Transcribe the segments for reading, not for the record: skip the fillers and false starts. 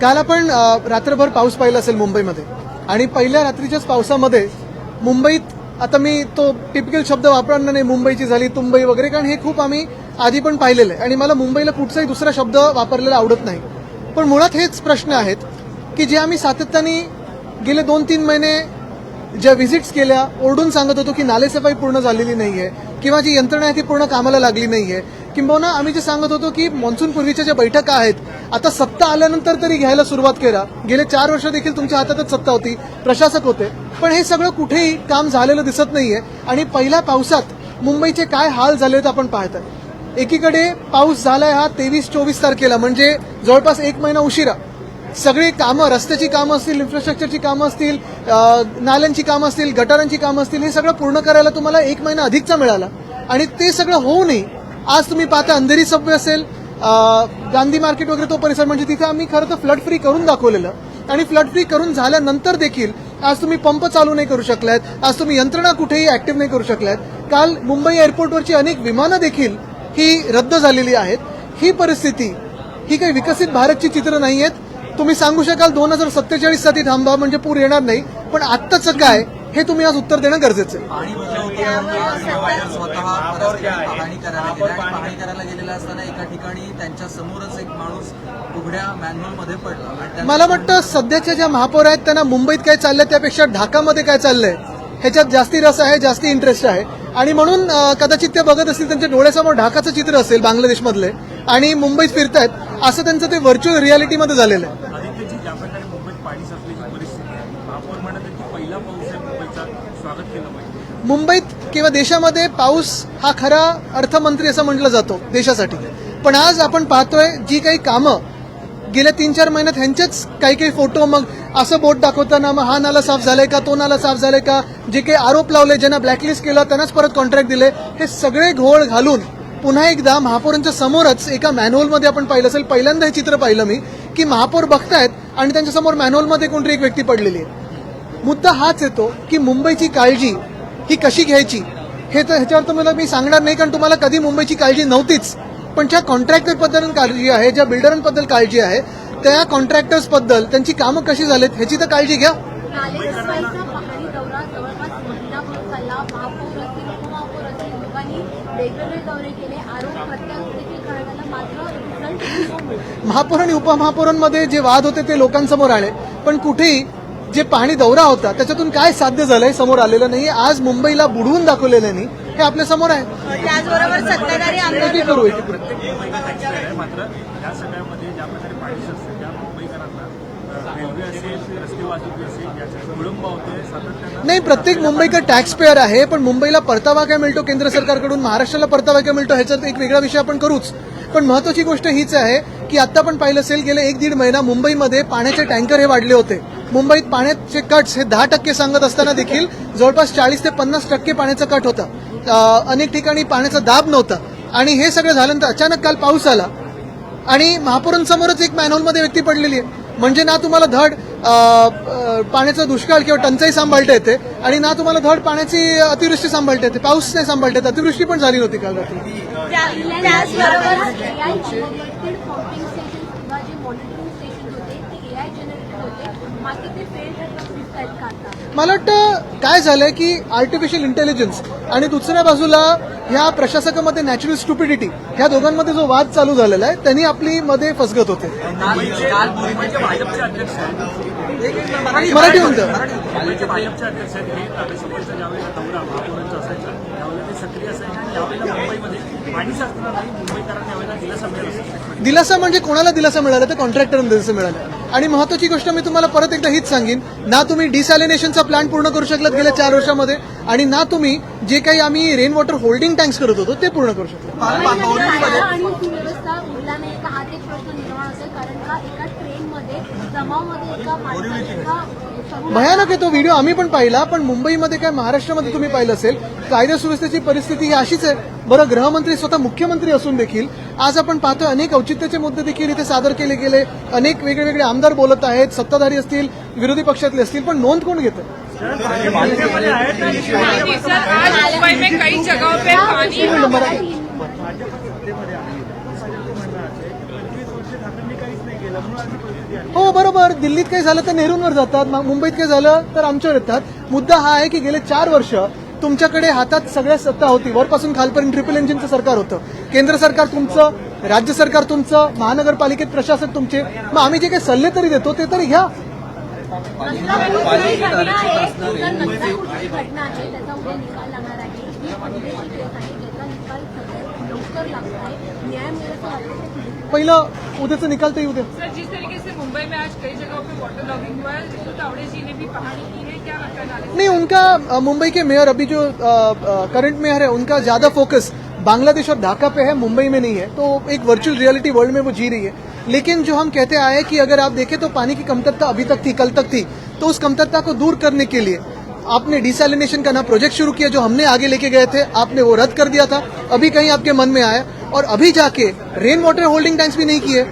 काल आपण रात्रभर पाऊस पाहिला असेल मुंबईमध्ये आणि पहिल्या रात्रीच्याच पावसामध्ये मुंबईत आता मी तो टिपिकल शब्द वापरणार नाही मुंबईची झाली तुंबई वगैरे कारण हे खूप आम्ही आधी पण पाहिलेलं आहे आणि मला मुंबईला कुठचाही दुसरा शब्द वापरलेला आवडत नाही. पण मुळात हेच प्रश्न आहेत की जे आम्ही सातत्याने गेले 2-3 महिने ज्या व्हिजिट्स केल्या ओरडून सांगत होतो की नालेसफाई पूर्ण झालेली नाहीये किंवा जी यंत्रणा आहे ती पूर्ण कामाला लागली नाहीये किंबहुना आम्ही जे सांगत होतो की मान्सून पूर्वीच्या ज्या बैठका आहेत आता सत्ता आल्यानंतर तरी घ्यायला सुरुवात करा. गेले 4 वर्ष देखील तुमच्या हातातच सत्ता होती, प्रशासक होते, पण हे सगळं कुठेही काम झालेलं दिसत नाहीये. आणि पहिल्या पावसात मुंबईचे काय हाल झाले ते आपण पाहताय. एकीकडे पाऊस झालाय हा 23-24 तारखेला म्हणजे जवळपास 1 महिना उशिरा. सगळी कामं रस्त्याची कामं असतील इन्फ्रास्ट्रक्चरची कामं असतील नाल्यांची कामं असतील गटारांची कामं असतील हे सगळं पूर्ण करायला तुम्हाला 1 महिना अधिकचा मिळाला आणि ते सगळं होऊनही आज तुम्ही पाहता अंधेरी सबवे असेल गांधी मार्केट वगैरे तो परिसर म्हणजे तिथे आम्ही खरं तर फ्लड फ्री करून दाखवलेलं आणि फ्लड फ्री करून झाल्यानंतर देखील आज तुम्ही पंप चालू नाही करू शकलात, आज तुम्ही यंत्रणा कुठेही ऍक्टिव्ह नाही करू शकलात. काल मुंबई एअरपोर्टवरची अनेक विमानं देखील ही रद्द झालेली आहेत. ही परिस्थिती ही काही विकसित भारतची चित्र नाही आहेत. तुम्ही सांगू शकाल 2047 साठी थांबा म्हणजे पूर येणार नाही, पण आत्ताचं काय हे तुम्ही आज उत्तर देणं गरजेचं आहे. पाहणी करायला गेलेला असताना एका ठिकाणी त्यांच्या समोरच एक माणूस उघड्या मॅन्युअल मध्ये पडला. मला वाटतं सध्याच्या ज्या महापौर आहेत त्यांना मुंबईत काय चाललंय त्यापेक्षा ढाकामध्ये काय चाललंय ह्याच्यात जास्ती रस आहे, जास्ती इंटरेस्ट आहे आणि म्हणून कदाचित ते बघत असतील त्यांच्या डोळ्यासमोर ढाकाचं चित्र असेल बांगलादेशमधले आणि मुंबईत फिरतायत असं त्यांचं ते व्हर्च्युअल रियालिटीमध्ये झालेलं आहे. मुंबईत किंवा देशामध्ये पाऊस हा खरा अर्थमंत्री असं म्हटलं जातो देशासाठी, पण आज आपण पाहतोय जी काही कामं गेल्या 3-4 महिन्यात ह्यांचेच काही फोटो मग असं बोट दाखवताना मग हा नाला साफ झालाय का तो नाला साफ झालाय का जे काही आरोप लावले ज्यांना ब्लॅकलिस्ट केलं त्यांनाच परत कॉन्ट्रॅक्ट दिले हे सगळे घोळ घालून पुन्हा एकदा महापौरांच्या समोरच एका मॅन्युअलमध्ये आपण पाहिलं असेल पहिल्यांदा हे चित्र पाहिलं मी की महापौर बघतायत आणि त्यांच्यासमोर मॅन्युअलमध्ये कोणतरी एक व्यक्ती पडलेली आहे. मुद्दा हाच येतो की मुंबईची काळजी ही कशी घ्यायची हे तर ह्याच्यावर तर मी सांगणार नाही कारण तुम्हाला कधी मुंबईची काळजी नव्हतीच, पण ज्या कॉन्ट्रॅक्टरबद्दल काळजी आहे ज्या बिल्डरांबद्दल काळजी आहे त्या कॉन्ट्रॅक्टर्सबद्दल त्यांची कामं कशी झालीत ह्याची तर काळजी घ्या. महापौर आणि उपमहापौरांमध्ये जे वाद होते ते लोकांसमोर आले, पण कुठेही जे पाणी दौरा होता त्याच्यातून काय साध्य झालंय समोर आलेलं नाही. आज मुंबईला बुडवून दाखवलेलं नाही हे आपल्या समोर आहे. त्याचबरोबर सत्ताधारी आमदार करू मात्र या सगळ्यामध्ये ज्या प्रकारे पाणी असते त्या मुंबईकरांना रेल्वे असेल रस्ते वाहतूक असेल याचा विळंब होतोय सातत्यानं. नाही, प्रत्येक मुंबईकर टॅक्स पेअर आहे, पण मुंबईला परतावा काय मिळतो केंद्र सरकारकडून महाराष्ट्राला परतावा काय मिळतो ह्याच्यात एक वेगळा विषय आपण करूच. पण महत्वाची गोष्ट हीच आहे की आता पण पाहिलं असेल गेले 1-1.5 महिना मुंबईमध्ये पाण्याचे टँकर हे वाढले होते. मुंबईत पाण्याचे कट्स हे 10% सांगत असताना देखील जवळपास 40 ते 50% पाण्याचा कट होता. अनेक ठिकाणी पाण्याचा दाब नव्हता आणि हे सगळं झाल्यानंतर अचानक काल पाऊस आला आणि महापौरांसमोरच एक मॅनहोलमध्ये व्यक्ती पडलेली आहे. म्हणजे ना तुम्हाला धड पाण्याचा दुष्काळ किंवा टंचाई सांभाळता येते आणि ना तुम्हाला धड पाण्याची अतिवृष्टी सांभाळता येते. पाऊस नाही सांभाळता येते, अतिवृष्टी पण झाली नव्हती काल रात्री. मला वाटतं काय झालंय की आर्टिफिशियल इंटेलिजन्स आणि दुसऱ्या बाजूला ह्या प्रशासकामध्ये नॅचरल स्टुपिडिटी ह्या दोघांमध्ये जो वाद चालू झालेला आहे त्यांनी आपली मध्ये फसगत होते. मराठी म्हणतं भाजपचे अध्यक्ष आहेत हे राज्यसभेचा ज्यावेळेला दौरा महापौरांचा असायचा त्यावेळेला ते सक्रिय असायचे आणि यावेळेला मुंबईमध्ये पाणी साचणार नाही मुंबईकरांना यावेळेला दिलासा मिळाला. दिलासा म्हणजे कोणाला दिलासा मिळाला तर कॉन्ट्रॅक्टरला दिलासा मिळाला. आणि महत्वाची गोष्ट मी तुम्हाला परत एकदा हीच सांगेन, ना तुम्ही डिसॅलिनेशनचा प्लांट पूर्ण करू शकलात गेल्या 4 वर्षामध्ये आणि ना तुम्ही जे काही आम्ही रेन वॉटर होल्डिंग टँक्स करत होतो ते पूर्ण करू शकलो. भयानक आहे तो व्हिडिओ आम्ही पण पाहिला, पण मुंबईमध्ये काय महाराष्ट्रामध्ये तुम्ही पाहिलं असेल कायदा सुव्यवस्थेची परिस्थिती ही अशीच आहे. बरं, गृहमंत्री स्वतः मुख्यमंत्री असून देखील आज आपण पाहतोय अनेक औचित्याचे मुद्दे देखील इथे सादर केले गेले. अनेक वेगळे आमदार बोलत आहेत, सत्ताधारी असतील विरोधी पक्षातले असतील, पण नोंद कोण घेतं? स्थिती आली हो बरोबर. दिल्लीत काही झालं तर नेहरूंवर जातात, मुंबईत काही झालं तर आमच्यावर येतात. मुद्दा हा आहे की गेले 4 वर्ष तुमच्याकडे हातात सगळ्या सत्ता होती. वरपासून खालपर्यंत ट्रिपल इंजिनचं सरकार होतं. केंद्र सरकार तुमचं, राज्य सरकार तुमचं, महानगरपालिकेत प्रशासक तुमचे. मग आम्ही जे काही सल्ले तरी देतो ते तरी घ्या. घटना आहे त्याचा उद्या निकाल लागणार आहे. ही पहिल्याची केस आहे ज्याचा निकाल सगळ्यात लवकर लागणार आहे. न्याय मिळायचं वाटतं. पहिलं उद्याचा निकाल तर येऊ द्या. सर, जिस तरीके से मुंबई में आज कई जगहों पे वाटर लॉगिंग हुआ है, ऋतु तावड़े जी ने भी पहाड़ी की है, क्या आपका एनालिसिस? नहीं, उनका मुंबई के मेयर अभी जो करंट मेयर है उनका ज्यादा फोकस बांग्लादेश और ढाका पे है, मुंबई में नहीं है. तो एक वर्चुअल रियलिटी वर्ल्ड में वो जी रही है. लेकिन जो हम कहते आए कि अगर आप देखें तो पानी की कमतरता अभी तक थी, कल तक थी. तो उस कमतरता को दूर करने के लिए आपने डिसैलिनेशन का ना प्रोजेक्ट शुरू किया जो हमने आगे लेके गए थे, आपने वो रद्द कर दिया था. अभी कहीं आपके मन में आया और अभी जाके रेन वाटर होल्डिंग टैंक्स भी नहीं किए.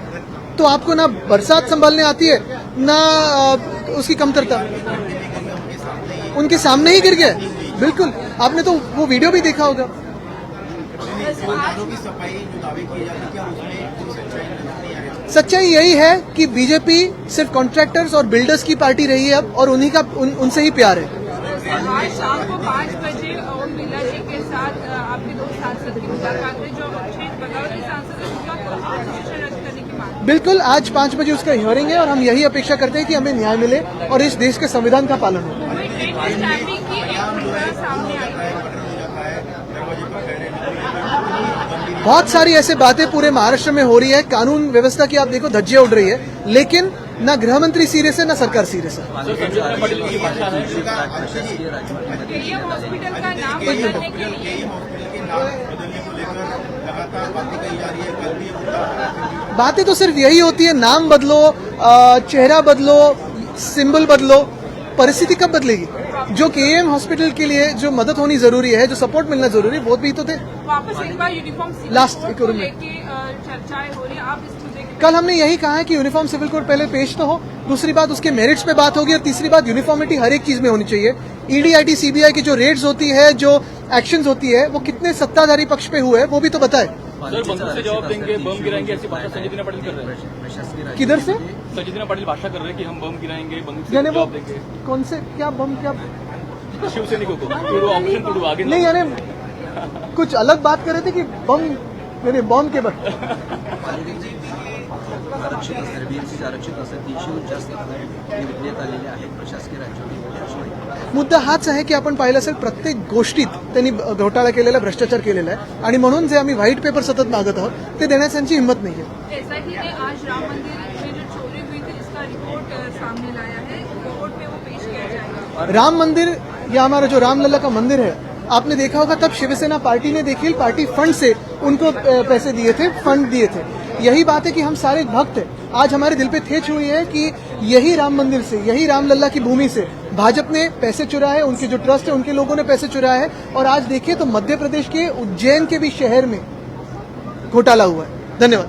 तो आपको ना बरसात संभालने आती है ना उसकी कमतरता. उनके सामने ही गिर गया. बिल्कुल, आपने तो वो वीडियो भी देखा होगा. सच्चाई यही है कि बीजेपी सिर्फ कॉन्ट्रैक्टर्स और बिल्डर्स की पार्टी रही है अब, और उन्हीं का उनसे ही प्यार है. आज शाम को 5 बजे ओम बिरला जी के साथ आपके 2 सांसद की मुलाकात है, जो अक्षय बगावत के सांसद है, उनका रजिस्ट्रेशन रद्द करने की मांग. बिल्कुल, आज 5 बजे उसका हियरिंग है और हम यही अपेक्षा करते हैं कि हमें न्याय मिले और इस देश के संविधान का पालन हो. मुंबई ट्रेन की स्टैम्पिंग की एक मुद्दा सामने आई है. बहुत सारी ऐसे बातें पूरे महाराष्ट्र में हो रही है. कानून व्यवस्था की आप देखो धज्जियां उड़ रही है, लेकिन ना गृह मंत्री सीरियस है ना सरकार सीरियस है. केईएम हॉस्पिटल का नाम बदलने के लिए बातें तो सिर्फ यही होती है, नाम बदलो, चेहरा बदलो, सिंबल बदलो. परिस्थिति कब बदलेगी? जो केएम हॉस्पिटल के लिए जो मदद होनी जरूरी है, जो सपोर्ट मिलना जरूरी है, वो भी तो थे. वापस एक बार यूनिफॉर्म सिविल Last कोड एक को और में. लेके चर्चाएं हो रही है. आप इस मुद्दे के कल हमने यही कहा है कि यूनिफॉर्म सिविल कोड पहले पेश तो हो, दूसरी बात उसके मेरिट्स पे बात होगी, और तीसरी बात यूनिफॉर्मिटी हर एक चीज में होनी चाहिए. ईडी, आईटी, सीबीआई की जो रेड्स होती है, जो एक्शंस होती है, वो कितने सत्ताधारी पक्ष पे हुए वो भी तो बताए. सर, बंदूक से जवाब देंगे, बम गिराएंगे, ऐसी भाषा संजय दीना पाटिल कर रहे हैं. किधर से? संजय दीना पाटिल भाषा कर रहे हैं कि हम बम गिराएंगे, बंदूक से यानी वो जवाब देंगे. कौन से क्या बम क्या शिवसैनिकों को तोड़ो, ऑपरेशन तोड़ो, आगे नहीं, यानी कुछ अलग बात कर रहे थे कि बम यानी बॉम्ब के बाद. आरक्षित असणारे बीएमसीचे आरक्षित असणारे 300हून जास्त पदे विकण्यात आलेले आहेत. प्रशासकीय राज्यात मुद्दा हाच आहे की आपण पाहिलं असेल प्रत्येक गोष्टीत त्यांनी घोटाळा केलेला, भ्रष्टाचार केलेला आहे, आणि म्हणून जे आम्ही व्हाईट पेपर सतत मागत आहोत ते देण्याची त्यांची हिंमत नाहीये. एसआईटी ने आज राम मंदिर में जो चोरी हुई थी इसका रिपोर्ट सामने लाया है. कोर्ट में वो पेश किया जाएगा. राम मंदिर या हमारा जो रामलला का मंदिर है, आपने देखा होगा तब शिवसेना पार्टी ने देखिए पार्टी फंड से उनको पैसे दिए थे, फंड दिए थे. यही बात है कि हम सारे भक्त हैं. आज हमारे दिल पे ठेच हुई है कि यही राम मंदिर से, यही रामलला की भूमि से भाजपा ने पैसे चुराए, उनके जो ट्रस्ट है उनके लोगों ने पैसे चुराए हैं. और आज देखिए तो मध्य प्रदेश के उज्जैन के भी शहर में घोटाला हुआ है. धन्यवाद.